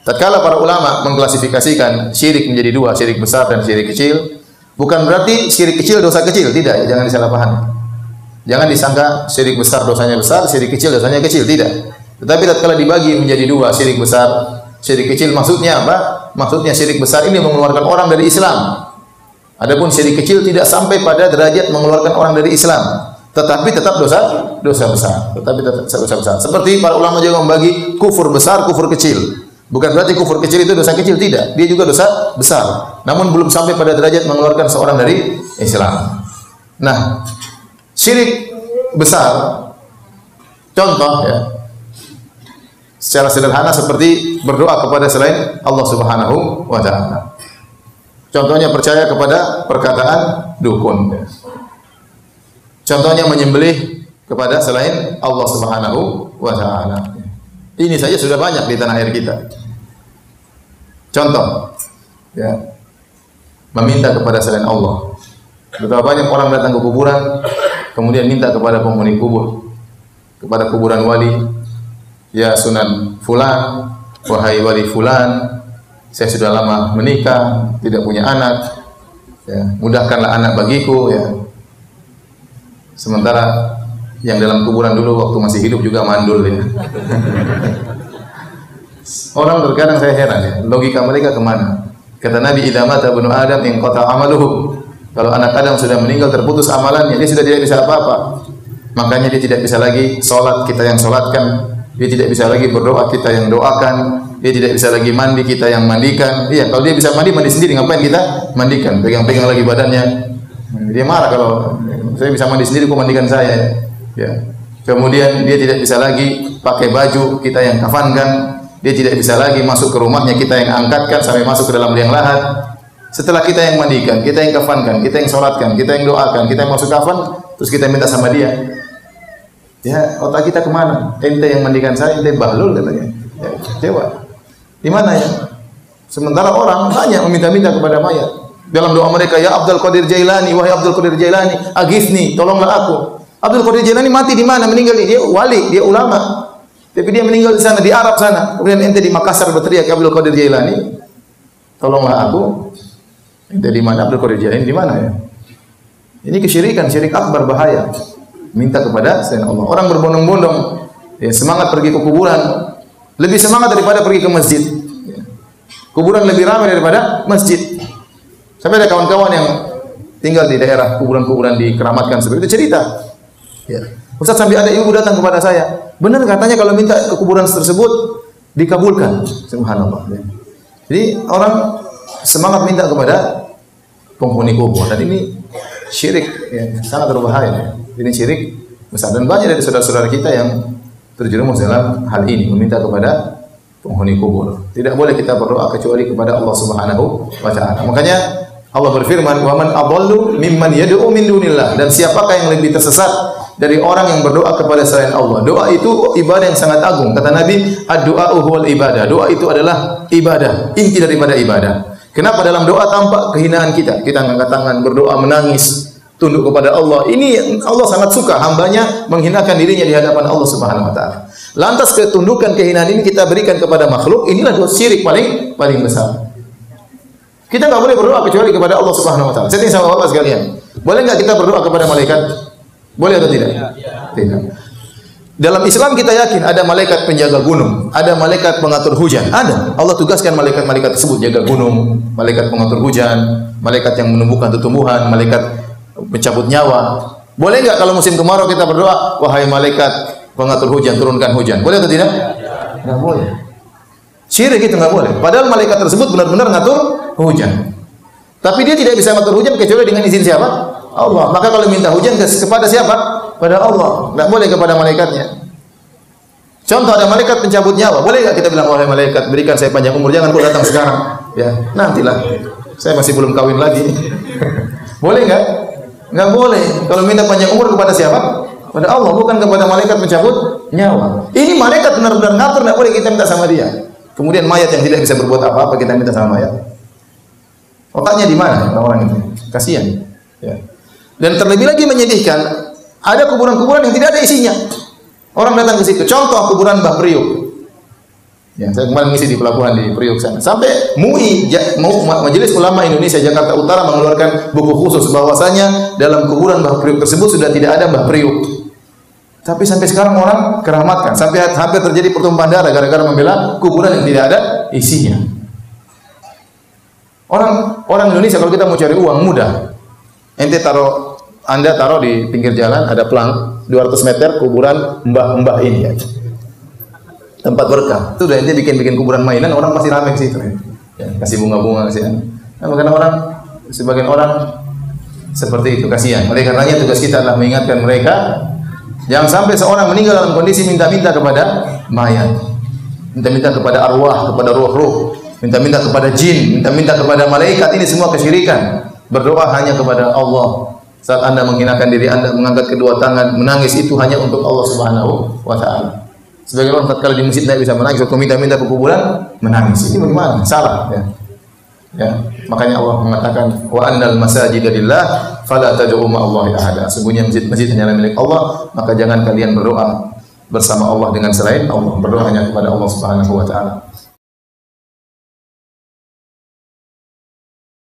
Tatkala para ulama mengklasifikasikan syirik menjadi dua, syirik besar dan syirik kecil, bukan berarti syirik kecil dosa kecil, tidak, jangan disalahpahami. Jangan disangka syirik besar dosanya besar, syirik kecil dosanya kecil, tidak. Tetapi tatkala dibagi menjadi dua, syirik besar, syirik kecil, maksudnya apa? Maksudnya syirik besar ini mengeluarkan orang dari Islam. Adapun syirik kecil tidak sampai pada derajat mengeluarkan orang dari Islam, tetapi tetap dosa besar. Tetapi tetap dosa besar. Seperti para ulama juga membagi kufur besar, kufur kecil. Bukan berarti kufur kecil itu dosa kecil, tidak. Dia juga dosa besar. Namun belum sampai pada derajat mengeluarkan seorang dari Islam. Nah, syirik besar, contoh ya, secara sederhana seperti berdoa kepada selain Allah Subhanahu wa taala. Contohnya percaya kepada perkataan dukun. Contohnya menyembelih kepada selain Allah Subhanahu wa taala. Ini saja sudah banyak di tanah air kita. Contoh, ya, meminta kepada selain Allah. Betapa banyak orang datang ke kuburan, kemudian minta kepada penghuni kubur, kepada kuburan wali. Ya Sunan Fulan, wahai wali Fulan, saya sudah lama menikah, tidak punya anak. Ya, mudahkanlah anak bagiku. Ya. Sementara yang dalam kuburan dulu waktu masih hidup juga mandul ya. Orang terkadang saya heran ya, logika mereka kemana? Kata Nabi, idza mata ibnu Adam inqata amaluhu. Kalau anak Adam sudah meninggal terputus amalannya, dia sudah tidak bisa apa-apa. Makanya dia tidak bisa lagi salat, kita yang salatkan. Dia tidak bisa lagi berdoa, kita yang doakan. Dia tidak bisa lagi mandi, kita yang mandikan. Iya, kalau dia bisa mandi sendiri, ngapain kita mandikan? Pegang-pegang lagi badannya. Dia marah kalau saya bisa mandi sendiri, kok mandikan saya? Ya. Kemudian dia tidak bisa lagi pakai baju, kita yang kafankan. Dia tidak bisa lagi masuk ke rumahnya, kita yang angkatkan sampai masuk ke dalam liang lahat. Setelah kita yang mandikan, kita yang kafankan, kita yang sholatkan, kita yang doakan, kita yang masuk kafan, terus kita minta sama dia. Ya, otak kita kemana? Ente yang mandikan saya, ente bahlul katanya. Ya, kecewa. Di mana ya? Sementara orang banyak meminta-minta kepada mayat. Dalam doa mereka, ya Abdul Qadir Jailani, wahai Abdul Qadir Jailani, aghithni, tolonglah aku. Abdul Qadir Jailani mati di mana? Meninggal dia wali, dia ulama. Tapi dia meninggal di sana, di Arab sana. Kemudian ente di Makassar berteriak Abdul Qadir Jailani, tolonglah aku. Ente di mana? Abdul Qadir Jailani di mana ya? Ini kesyirikan, syirik akbar, bahaya. Minta kepada selain Allah. Orang berbondong-bondong, ya, semangat pergi ke kuburan, lebih semangat daripada pergi ke masjid. Kuburan lebih ramai daripada masjid. Sampai ada kawan-kawan yang tinggal di daerah kuburan-kuburan dikeramatkan seperti itu cerita. Ya. Ustaz, sampai ada ibu datang kepada saya. Benar katanya kalau minta ke kuburan tersebut dikabulkan. Subhanallah. Ya. Jadi orang semangat minta kepada penghuni kubur, dan ini syirik, ya, sangat berbahaya. Ini syirik besar, dan banyak dari saudara-saudara kita yang terjerumus dalam hal ini, meminta kepada penghuni kubur. Tidak boleh kita berdoa kecuali kepada Allah Subhanahu wa taala. Makanya Allah berfirman, "Wa man adallu mimman yad'u min dunillah." Dan siapakah yang lebih tersesat dari orang yang berdoa kepada selain Allah? Doa itu ibadah yang sangat agung. Kata Nabi, "Ad-du'a'u huwal ibadah." Doa itu adalah ibadah, inti daripada ibadah. Kenapa dalam doa tampak kehinaan kita? Kita angkat tangan, berdoa, menangis, tunduk kepada Allah. Ini Allah sangat suka hambanya menghinakan dirinya di hadapan Allah Subhanahu wa taala. Lantas ketundukan, kehinaan ini kita berikan kepada makhluk, inilah dosa syirik paling besar. Kita enggak boleh berdoa kecuali kepada Allah Subhanahu wa taala. Jadi sama Bapak sekalian, boleh enggak kita berdoa kepada malaikat? Boleh atau tidak? Tidak. Dalam Islam kita yakin ada malaikat penjaga gunung, ada malaikat pengatur hujan, ada. Allah tugaskan malaikat-malaikat tersebut jaga gunung, malaikat pengatur hujan, malaikat yang menumbuhkan tumbuhan, malaikat mencabut nyawa. Boleh enggak kalau musim kemarau kita berdoa, wahai malaikat pengatur hujan, turunkan hujan? Boleh atau tidak? Enggak boleh. Syirik itu enggak boleh. Padahal malaikat tersebut benar-benar ngatur hujan. Tapi dia tidak bisa ngatur hujan kecuali dengan izin siapa? Allah. Maka kalau minta hujan kepada siapa? Pada Allah. Enggak boleh kepada malaikatnya. Contoh, ada malaikat pencabut nyawa. Boleh enggak kita bilang, wahai malaikat, berikan saya panjang umur, jangan kau datang sekarang. Ya, nantilah. Saya masih belum kawin lagi. Boleh enggak? Enggak boleh. Kalau minta panjang umur kepada siapa? Pada Allah, bukan kepada malaikat pencabut nyawa. Ini malaikat benar-benar ngatur, enggak boleh kita minta sama dia. Kemudian mayat yang tidak bisa berbuat apa-apa kita minta sama mayat. Otaknya di mana orang itu? Kasihan. Ya. Dan terlebih lagi menyedihkan, ada kuburan-kuburan yang tidak ada isinya. Orang datang ke situ. Contoh kuburan Mbah Priuk. Ya, saya kemarin ngisi di pelabuhan di Priok sana. Sampai Majelis Ulama Indonesia Jakarta Utara mengeluarkan buku khusus bahwasanya dalam kuburan Mbah Priok tersebut sudah tidak ada Mbah Priok. Tapi sampai sekarang orang keramatkan, sampai hampir terjadi pertumpahan darah gara-gara membela kuburan yang tidak ada isinya. Orang Indonesia kalau kita mau cari uang mudah. Anda taruh di pinggir jalan ada pelang 200 meter kuburan mbah-mbah ini ya. Tempat berkah. Itu udah ente bikin kuburan mainan, orang pasti ramai ke situ. Ya, kasih bunga-bunga ke situ. Nah, makanya sebagian orang seperti itu, kasihan. Oleh karenanya tugas kita adalah mengingatkan mereka jangan sampai seorang meninggal dalam kondisi minta-minta kepada mayat. Minta-minta kepada arwah, kepada ruh-ruh, minta-minta kepada jin, minta-minta kepada malaikat, ini semua kesyirikan. Berdoa hanya kepada Allah. Saat Anda menghinakan diri Anda, mengangkat kedua tangan, menangis itu hanya untuk Allah Subhanahu wa taala. Sebagian orang tatkala di masjid tidak bisa menangis, waktu minta-minta ke kuburan menangis. Ini bagaimana? Salah ya. Ya, makanya Allah mengatakan wa annal masajida lillah fala tad'u ma'allahi ahada. Sesungguhnya masjid hanyalah milik Allah, maka jangan kalian berdoa bersama Allah dengan selain Allah. Berdoa hanya kepada Allah Subhanahu wa taala.